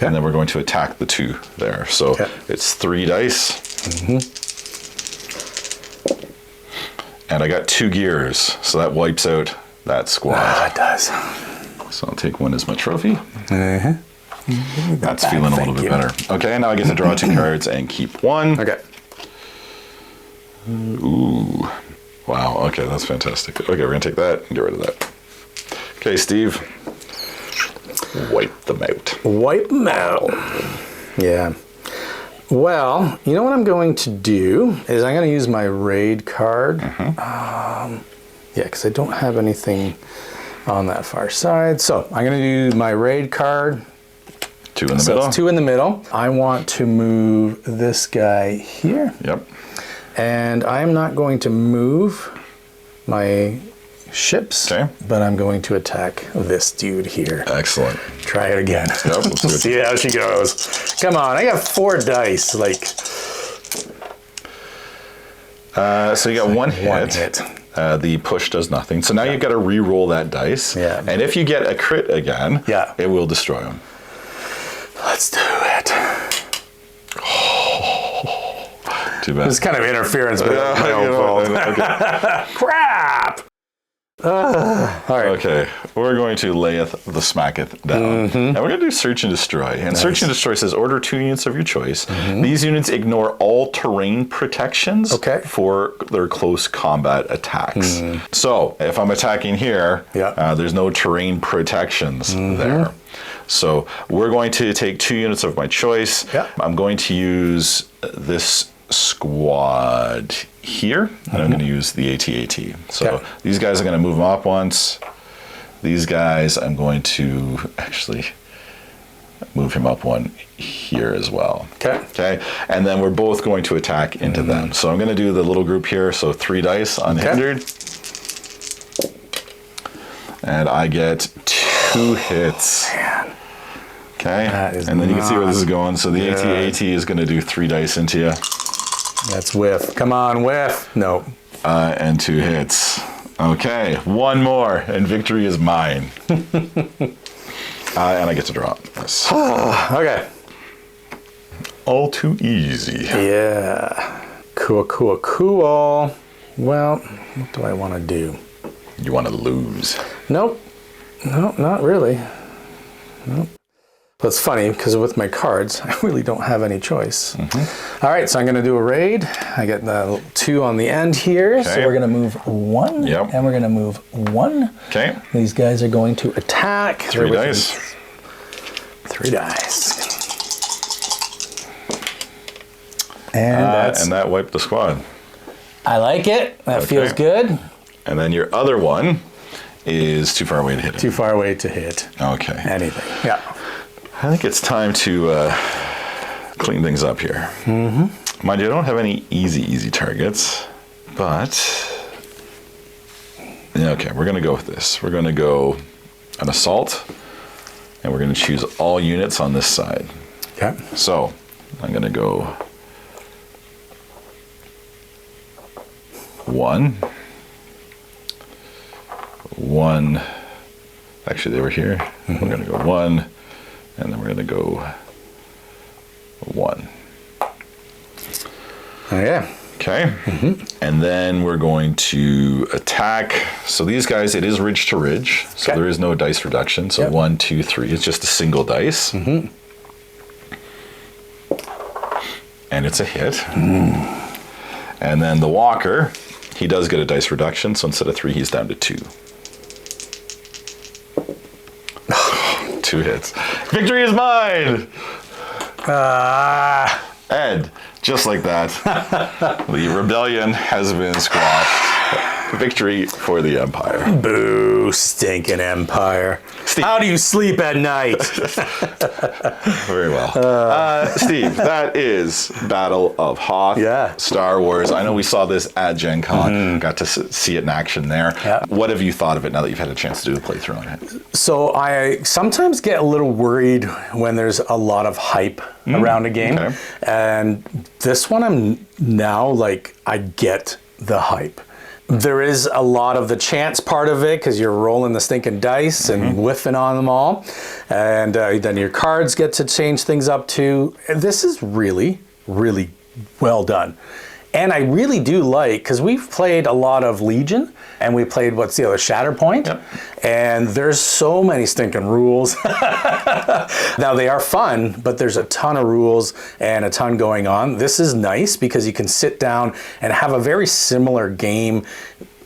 Speaker 2: And then we're going to attack the 2 there. So it's 3 dice. And I got 2 gears. So that wipes out that squad.
Speaker 1: It does.
Speaker 2: So I'll take 1 as my trophy. That's feeling a little bit better. Okay, now I get to draw 2 cards and keep 1.
Speaker 1: Okay.
Speaker 2: Ooh. Wow, okay, that's fantastic. Okay, we're going to take that and get rid of that. Okay, Steve. Wipe them out.
Speaker 1: Wipe them out. Yeah. Well, you know what I'm going to do is I'm going to use my raid card. Yeah, because I don't have anything on that far side. So I'm going to do my raid card.
Speaker 2: 2 in the middle.
Speaker 1: It's 2 in the middle. I want to move this guy here.
Speaker 2: Yep.
Speaker 1: And I'm not going to move my ships, but I'm going to attack this dude here.
Speaker 2: Excellent.
Speaker 1: Try it again.
Speaker 2: Yep, let's do it.
Speaker 1: See how she goes. Come on, I got 4 dice. Like.
Speaker 2: So you got 1 hit.
Speaker 1: 1 hit.
Speaker 2: The push does nothing. So now you've got to re-roll that dice.
Speaker 1: Yeah.
Speaker 2: And if you get a crit again, it will destroy them.
Speaker 1: Let's do it.
Speaker 2: Too bad.
Speaker 1: This is kind of interference, but my own fault. Crap! All right.
Speaker 2: Okay, we're going to layeth the smacketh down. And we're going to do search and destroy. And search and destroy says order 2 units of your choice. These units ignore all terrain protections for their close combat attacks. So if I'm attacking here, there's no terrain protections there. So we're going to take 2 units of my choice. I'm going to use this squad here, and I'm going to use the AT-AT. So these guys are going to move them up once. These guys, I'm going to actually move him up 1 here as well. Okay. And then we're both going to attack into them. So I'm going to do the little group here. So 3 dice unhindered. And I get 2 hits. Okay. And then you can see where this is going. So the AT-AT is going to do 3 dice into you.
Speaker 1: That's whiff. Come on, whiff. No.
Speaker 2: And 2 hits. Okay, 1 more, and victory is mine. And I get to draw. Yes.
Speaker 1: Okay.
Speaker 2: All too easy.
Speaker 1: Yeah. Cool, cool, cool. Well, what do I want to do?
Speaker 2: You want to lose.
Speaker 1: Nope. No, not really. Nope. That's funny because with my cards, I really don't have any choice. All right, so I'm going to do a raid. I get the 2 on the end here. So we're going to move 1. And we're going to move 1.
Speaker 2: Okay.
Speaker 1: These guys are going to attack.
Speaker 2: 3 dice.
Speaker 1: 3 dice. And
Speaker 2: that wiped the squad.
Speaker 1: I like it. That feels good.
Speaker 2: And then your other one is too far away to hit it.
Speaker 1: Too far away to hit.
Speaker 2: Okay.
Speaker 1: Anything. Yeah.
Speaker 2: I think it's time to clean things up here. Mind you, I don't have any easy targets, but Okay, we're going to go with this. We're going to go an assault, and we're going to choose all units on this side.
Speaker 1: Okay.
Speaker 2: So I'm going to go 1. Actually, they were here. We're going to go 1, and then we're going to go 1.
Speaker 1: Oh, yeah.
Speaker 2: Okay. And then we're going to attack. So these guys, it is ridge to ridge. So there is no dice reduction. So 1, 2, 3. It's just a single dice. And it's a hit. And then the walker, he does get a dice reduction. So instead of 3, he's down to 2. 2 hits. Victory is mine! And just like that, the rebellion has been squashed. Victory for the Empire.
Speaker 1: Boo, stinking Empire.
Speaker 2: Steve.
Speaker 1: How do you sleep at night?
Speaker 2: Very well. Steve, that is Battle of Hoth.
Speaker 1: Yeah.
Speaker 2: Star Wars. I know we saw this at Gen Con. Got to see it in action there.
Speaker 1: Yeah.
Speaker 2: What have you thought of it now that you've had a chance to do the playthrough on it?
Speaker 1: So I sometimes get a little worried when there's a lot of hype around a game.
Speaker 2: Okay.
Speaker 1: And this one I'm now like, I get the hype. There is a lot of the chance part of it because you're rolling the stinking dice and whiffing on them all. And then your cards get to change things up too. And this is really, really well done. And I really do like, because we've played a lot of Legion, and we played, what's the other, Shatterpoint?
Speaker 2: Yep.
Speaker 1: And there's so many stinking rules. Now, they are fun, but there's a ton of rules and a ton going on. This is nice because you can sit down and have a very similar game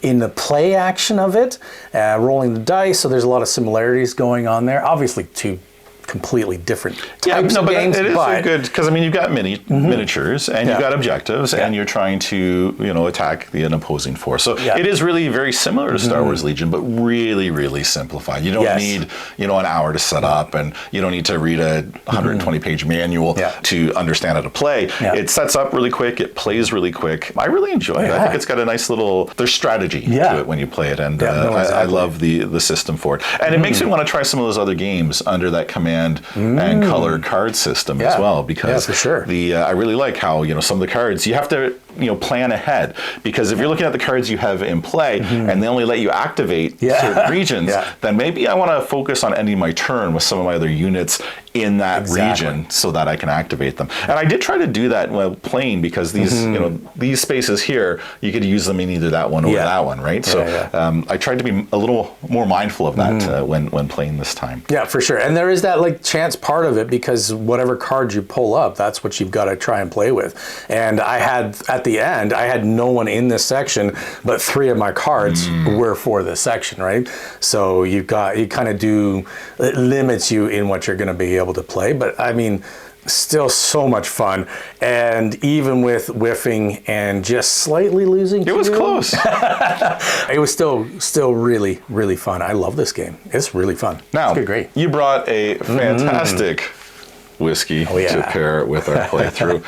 Speaker 1: in the play action of it, rolling the dice, so there's a lot of similarities going on there. Obviously, two completely different types of games,
Speaker 2: it is a good, because I mean you've got miniatures and you've got objectives and you're trying to attack the opposing force. So it is really very similar to Star Wars Legion, but really, really simplified. You don't need an hour to set up, and you don't need to read a 120-page manual to understand how to play. It sets up really quick. It plays really quick. I really enjoy it. I think it's got a nice little. There's strategy to it when you play it, and I love the system for it. And it makes me want to try some of those other games under that command and color card system as well, because
Speaker 1: for sure.
Speaker 2: I really like how some of the cards you have to plan ahead, because if you're looking at the cards you have in play and they only let you activate certain regions, then maybe I want to focus on ending my turn with some of my other units in that region so that I can activate them. And I did try to do that while playing, because these these spaces here you could use them in either that one or that one, right? So I tried to be a little more mindful of that when playing this time. Yeah,
Speaker 1: for sure. And there is that like chance part of it, because whatever cards you pull up, that's what you've got to try and play with. And I had at the end, I had no one in this section, but 3 of my cards were for this section, right? So you kind of do, it limits you in what you're going to be able to play. But I mean, still so much fun. And even with whiffing and just slightly losing,
Speaker 2: it was close.
Speaker 1: It was still really, really fun. I love this game. It's really fun.
Speaker 2: Now,
Speaker 1: it's great.
Speaker 2: You brought a fantastic whiskey to pair with our playthrough.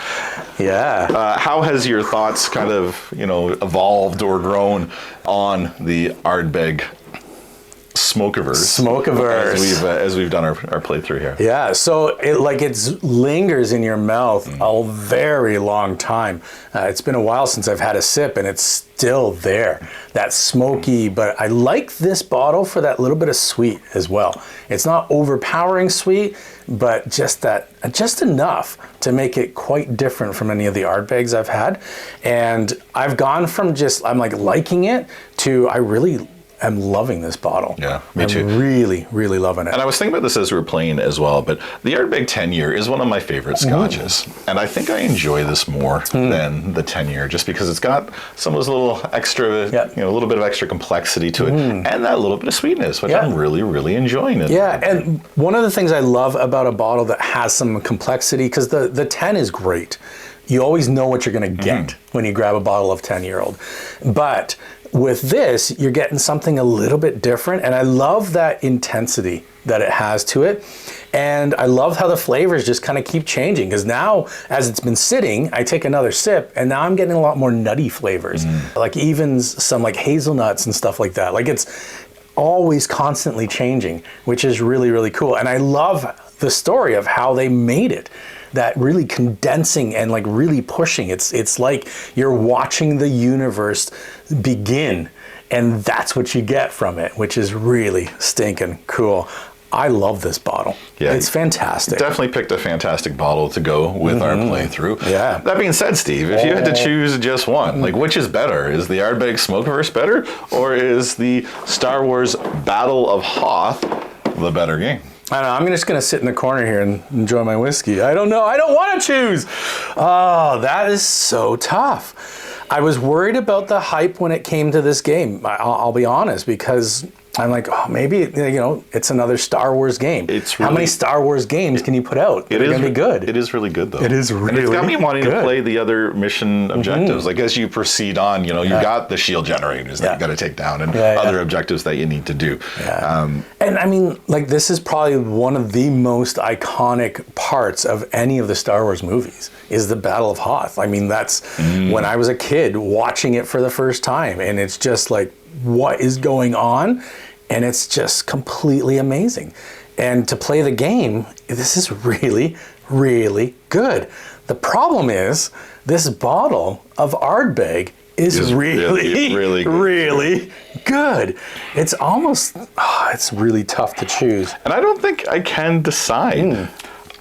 Speaker 2: How has your thoughts kind of, evolved or grown on the Ardbeg Smokiverse as we've done our playthrough here?
Speaker 1: Yeah, so it lingers in your mouth a very long time. It's been a while since I've had a sip, and it's still there. That smoky, but I like this bottle for that little bit of sweet as well. It's not overpowering sweet, but just enough to make it quite different from any of the Ardbegs I've had. And I've gone from I'm liking it to I'm loving this bottle.
Speaker 2: Yeah, me too.
Speaker 1: I'm really, really loving it.
Speaker 2: And I was thinking about this as we were playing as well, but the Ardbeg 10-year is one of my favorite scotches. And I think I enjoy this more than the 10-year, just because it's got some of those little extra, a little bit of extra complexity to it, and that little bit of sweetness, which I'm really, really enjoying it.
Speaker 1: Yeah, and one of the things I love about a bottle that has some complexity, because the 10 is great. You always know what you're going to get when you grab a bottle of 10-year-old. But with this, you're getting something a little bit different, and I love that intensity that it has to it. And I love how the flavors just kind of keep changing, because now as it's been sitting, I take another sip and now I'm getting a lot more nutty flavors, like even some like hazelnuts and stuff like that. Like it's always constantly changing, which is really, really cool. And I love the story of how they made it, that really condensing and like really pushing. It's like you're watching the universe begin, and that's what you get from it, which is really stinking cool. I love this bottle.
Speaker 2: Yeah,
Speaker 1: it's fantastic.
Speaker 2: Definitely picked a fantastic bottle to go with our playthrough.
Speaker 1: Yeah.
Speaker 2: That being said, Steve, if you had to choose just one, like which is better? Is the Ardbeg Smokiverse better, or is the Star Wars Battle of Hoth the better game?
Speaker 1: I don't know, I'm just gonna sit in the corner here and enjoy my whiskey. I don't know, I don't wanna choose. Oh, that is so tough. I was worried about the hype when it came to this game, I'll be honest, because I'm like, oh, maybe, it's another Star Wars game. How many Star Wars games can you put out? They're going to be good.
Speaker 2: It is really good, though.
Speaker 1: It is really good.
Speaker 2: And it's got me wanting to play the other mission objectives. Like, as you proceed on, you got the shield generators that you got to take down and other objectives that you need to do.
Speaker 1: Yeah. And I mean, like, this is probably one of the most iconic parts of any of the Star Wars movies, is the Battle of Hoth. I mean, that's when I was a kid watching it for the first time. And it's just like, what is going on? And it's just completely amazing. And to play the game, this is really, really good. The problem is, this bottle of Ardbeg is really good. It's almost, it's really tough to choose.
Speaker 2: And I don't think I can decide.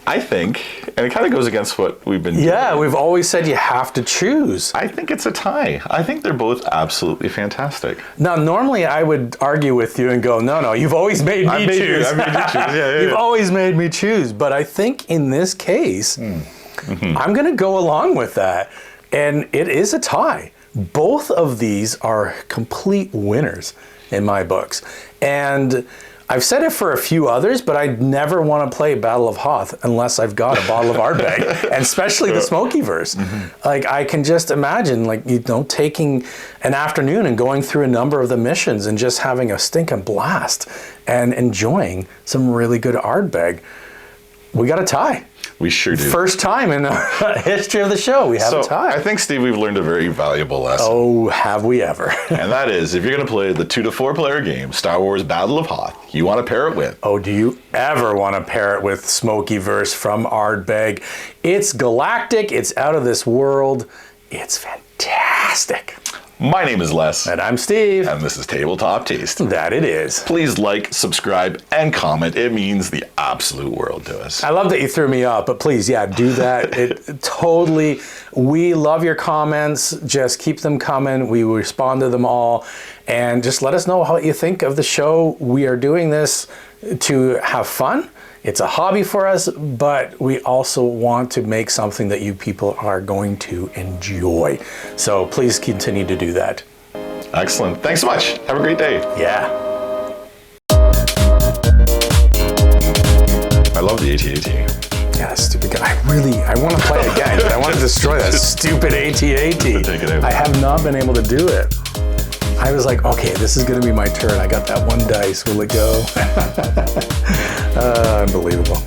Speaker 2: I think, and it kind of goes against what we've been doing.
Speaker 1: Yeah, we've always said you have to choose.
Speaker 2: I think it's a tie. I think they're both absolutely fantastic.
Speaker 1: Now, normally I would argue with you and go, no, you've always made me choose.
Speaker 2: I made you choose. Yeah.
Speaker 1: You've always made me choose. But I think in this case, I'm going to go along with that. And it is a tie. Both of these are complete winners in my books. And I've said it for a few others, but I never want to play Battle of Hoth unless I've got a bottle of Ardbeg, and especially the Smokiverse. Like, I can just imagine, like, taking an afternoon and going through a number of the missions and just having a stinking blast and enjoying some really good Ardbeg. We got a tie.
Speaker 2: We sure do.
Speaker 1: First time in the history of the show, we have a tie.
Speaker 2: I think, Steve, we've learned a very valuable lesson.
Speaker 1: Oh, have we ever.
Speaker 2: And that is, if you're going to play the 2 to 4 player game, Star Wars Battle of Hoth, you want to pair it with.
Speaker 1: Oh, do you ever want to pair it with Smokiverse from Ardbeg? It's galactic, it's out of this world, it's fantastic.
Speaker 2: My name is Les.
Speaker 1: And I'm Steve.
Speaker 2: And this is Tabletop Tastings.
Speaker 1: That it is.
Speaker 2: Please like, subscribe, and comment. It means the absolute world to us.
Speaker 1: I love that you threw me off, but please, do that. It totally, we love your comments. Just keep them coming. We respond to them all. And just let us know what you think of the show. We are doing this to have fun. It's a hobby for us, but we also want to make something that you people are going to enjoy. So please continue to do that.
Speaker 2: Excellent. Thanks so much. Have a great day.
Speaker 1: Yeah.
Speaker 2: I love the AT-AT.
Speaker 1: Yeah, stupid guy. I want to play it again. I want to destroy that stupid AT-AT.
Speaker 2: Take it out.
Speaker 1: I have not been able to do it. I was like, okay, this is going to be my turn. I got that one dice. Will it go? Unbelievable.